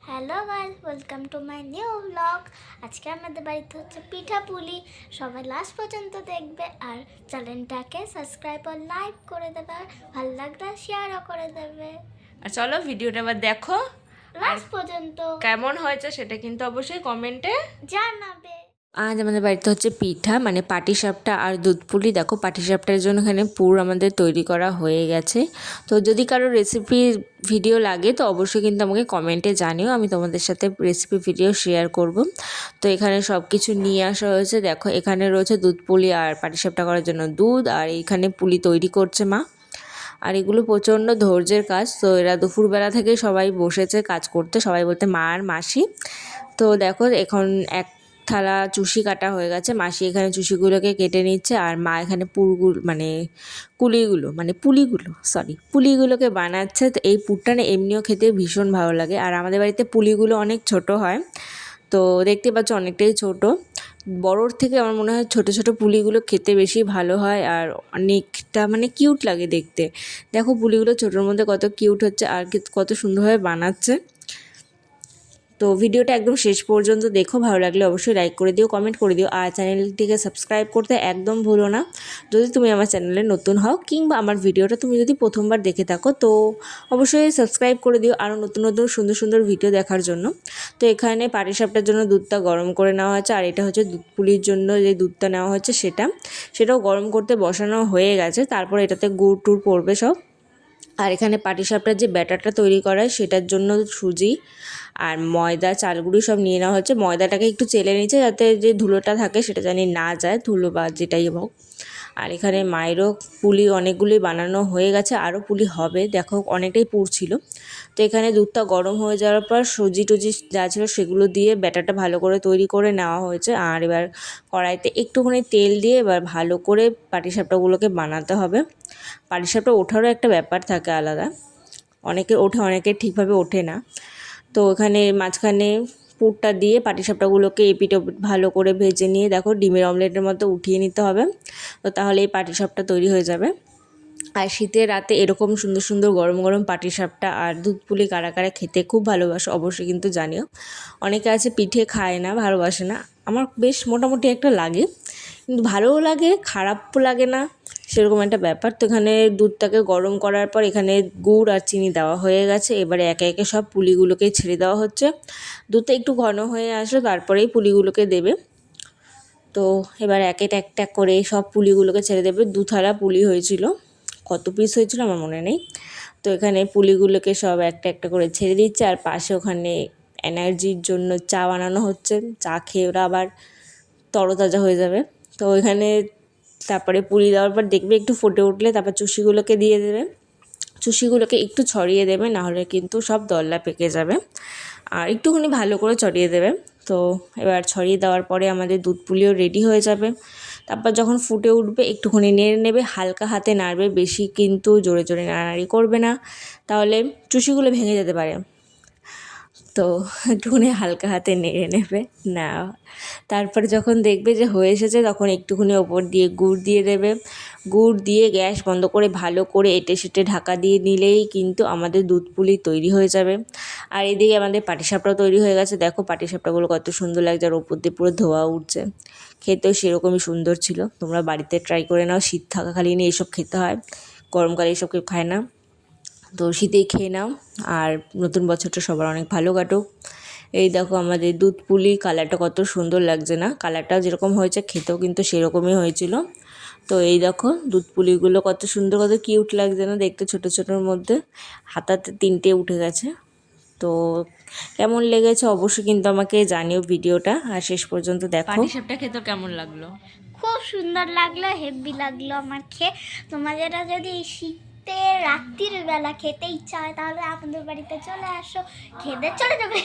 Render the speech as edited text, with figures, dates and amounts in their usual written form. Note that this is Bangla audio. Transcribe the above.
Hello guys, welcome to my new blog. আজকে আমাদের বাড়িতে হচ্ছে পিঠা পুলি। সবাই লাস্ট পর্যন্ত দেখবে আর চ্যানেলটাকে সাবস্ক্রাইব আর লাইক করে দেবে, আর ভালো লাগলে শেয়ারও করে দেবে। আর চলো ভিডিওটা আবার দেখো লাস্ট পর্যন্ত কেমন হয়েছে সেটা কিন্তু অবশ্যই কমেন্টে জানাবে। আজ আমাদের বাড়িতে হচ্ছে পিঠা মানে পাটিসাপটা আর দুধ পুলি। দেখো পাটিসাপটার জন্য এখানে পুর আমাদের তৈরি করা হয়ে গেছে। তো যদি কারো রেসিপি ভিডিও লাগে তো অবশ্যই কিন্তু আমাকে কমেন্টে জানিও, আমি তোমাদের সাথে রেসিপি ভিডিও শেয়ার করব। তো এখানে সব কিছু নিয়ে আসা হয়েছে। দেখো এখানে রয়েছে দুধ পুলি আর পাটিসাপটা করার জন্য দুধ, আর এইখানে পুলি তৈরি করছে মা। আর এগুলো প্রচণ্ড ধৈর্যের কাজ। তো এরা দুপুরবেলা থেকে সবাই বসেছে কাজ করতে, সবাই বলতে মা আর মাসি। তো দেখো এখন এক থালা চুষি কাটা হয়ে গেছে, মাসি এখানে চুষিগুলোকে কেটে নিচ্ছে আর মা এখানে পুলিগুলোকে বানাচ্ছে। তো এই পুরটা না এমনিও খেতে ভীষণ ভালো লাগে, আর আমাদের বাড়িতে পুলিগুলো অনেক ছোট হয়। তো দেখতে পাচ্ছ অনেকটাই ছোট, বড়োর থেকে আমার মনে হয় ছোট ছোট পুলিগুলো খেতে বেশি ভালো হয় আর অনেকটা মানে কিউট লাগে দেখতে। দেখো পুলিগুলো ছোটোর মধ্যে কত কিউট হচ্ছে আর কত সুন্দরভাবে বানাচ্ছে। তো ভিডিওটা একদম শেষ পর্যন্ত দেখো, ভালো লাগলে অবশ্যই লাইক করে দিও, কমেন্ট করে দিও, আর চ্যানেলটিকে সাবস্ক্রাইব করতে একদম ভুলো না যদি তুমি আমার চ্যানেলে নতুন হও, কিংবা আমার ভিডিওটা তুমি যদি প্রথমবার দেখে থাকো তো অবশ্যই সাবস্ক্রাইব করে দিও আরও নতুন নতুন সুন্দর সুন্দর ভিডিও দেখার জন্য। তো এখানে পাটিসাপটার জন্য দুধটা গরম করে নেওয়া হয়েছে, আর এটা হচ্ছে দুধ পুলির জন্য যে দুধটা নেওয়া হচ্ছে সেটাও গরম করতে বসানো হয়ে গেছে। তারপর এটাতে গুড় টুড় পড়বে সব। আর এখানে পাটিসাপটার যে ব্যাটারটা তৈরি করা হয় সেটার জন্য সুজি আর ময়দা চালগুঁড়ি সব নিয়ে নেওয়া হচ্ছে। ময়দাটাকে একটু চেলে নিচ্ছে যাতে যে ধুলোটা থাকে সেটা জানি না যায়, ধুলো বা যেটাই হোক। আর এখানে মায়েরও পুলি অনেকগুলি বানানো হয়ে গেছে, আরও পুলি হবে। দেখো অনেকটাই পুর ছিল। তো এখানে দুধটা গরম হয়ে যাওয়ার পর সুজি টুজি যা ছিল সেগুলো দিয়ে ব্যাটারটা ভালো করে তৈরি করে নেওয়া হয়েছে। আর এবার কড়াইতে একটুখানি তেল দিয়ে এবার ভালো করে পাটিসাপটাগুলোকে বানাতে হবে। পাটিসাপটা ওঠারও একটা ব্যাপার থাকে আলাদা, অনেকের ওঠে অনেকের ঠিকভাবে ওঠে না। তো এখানে মাঝখানে পুরটা দিয়ে পাটিসাপটাগুলোকে এপিট ওপিট ভালো করে ভেজে নিয়ে দেখো ডিমের অমলেটের মতো উঠিয়ে নিতে হবে। তো তাহলে এই পাটিসাপটা তৈরি হয়ে যাবে। আর শীতের রাতে এরকম সুন্দর সুন্দর গরম গরম পাটিসাপটা আর দুধ পুলি কারা কারা খেতে খুব ভালোবাসো অবশ্যই কিন্তু জানিও। অনেকে আছে পিঠে খায় না, ভালোবাসে না, আমার বেশ মোটামুটি একটা লাগে, কিন্তু ভালোও লাগে খারাপও লাগে না, সেরকম একটা ব্যাপার। তো এখানে দুধটাকে গরম করার পর এখানে গুড় আর চিনি দেওয়া হয়ে গেছে। এবারে একে একে সব পুলিগুলোকে ছেড়ে দেওয়া হচ্ছে। দুধটা একটু ঘন হয়ে আসলে তারপরেই পুলিগুলোকে দেবে। তো এবার এক এক করে সব পুলিগুলোকে ছেড়ে দেবে। 2 থালা পুলি হয়েছিল, কত পিস হয়েছিল আমার মনে নেই। তো এখানে পুলিগুলোকে সব একটা একটা করে ছেড়ে দিচ্ছে, আর পাশে ওখানে এনার্জির জন্য চা বানানো হচ্ছে। চা খেয়ে ওরা আবার তরতাজা হয়ে যাবে। তো এখানে তারপরে পুলি দেওয়ার পর দেখবে একটু ফুটে উঠলে তারপর চুষিগুলোকে দিয়ে দেবে। চুষিগুলোকে একটু ছড়িয়ে দেবে, নাহলে কিন্তু সব দল্লা পেকে যাবে। আর একটুখানি ভালো করে ছড়িয়ে দেবে। তো এবার ছড়িয়ে দেওয়ার পরে আমাদের দুধ পুলিও রেডি হয়ে যাবে। তারপর যখন ফুটে উঠবে একটুখানি নেড়ে নেবে, হালকা হাতে নাড়বে, বেশি কিন্তু জোরে জোরে নাড়ানাড়ি করবে না, তাহলে চুষিগুলো ভেঙে যেতে পারে। তো একটুখানি হালকা হাতে নেড়ে নেবে না। তারপরে যখন দেখবে যে হয়ে এসেছে তখন একটুখানি ওপর দিয়ে গুড় দিয়ে দেবে। গুড় দিয়ে গ্যাস বন্ধ করে ভালো করে এঁটে সেটে ঢাকা দিয়ে নিলেই কিন্তু আমাদের দুধ পুলি তৈরি হয়ে যাবে। আর এদিকে আমাদের পাটিসাপটাও তৈরি হয়ে গেছে। দেখো পাটিসাপটাগুলো কত সুন্দর লাগছে, আর ওপর দিয়ে পুরো ধোয়া উঠছে। খেতেও সেরকমই সুন্দর ছিল। তোমরা বাড়িতে ট্রাই করে নাও, শীত থাকাকালীন এইসব খেতে হয়, গরমকালে এইসব কেউ খায় না। তো শীতেই খেয়ে নাও, আর নতুন বছরটা সবার অনেক ভালো কাটুক। এই দেখো আমাদের দুধ পুলি কালারটা কত সুন্দর লাগছে না, কালারটাও যেরকম হয়েছে খেতেও কিন্তু সেরকমই হয়েছিল। তো এই দেখো দুধ পুলিগুলো কত সুন্দর কত কিউট লাগছে না দেখতে, ছোটো ছোটোর মধ্যে হাতাতে 3টে উঠে গেছে। তো কেমন লেগেছে অবশ্যই কিন্তু আমাকে জানিও ভিডিওটা, আর শেষ পর্যন্ত দেখো। পাটিসাপটা খেতে কেমন লাগলো? খুব সুন্দর লাগলো, হেভি লাগলো আমার খেয়ে। তোমাদেরও যদি এই শীতে রাত্রির বেলা খেতে ইচ্ছা হয় তাহলে আমাদের বাড়িতে চলে আসো, খেতে চলে যাবে।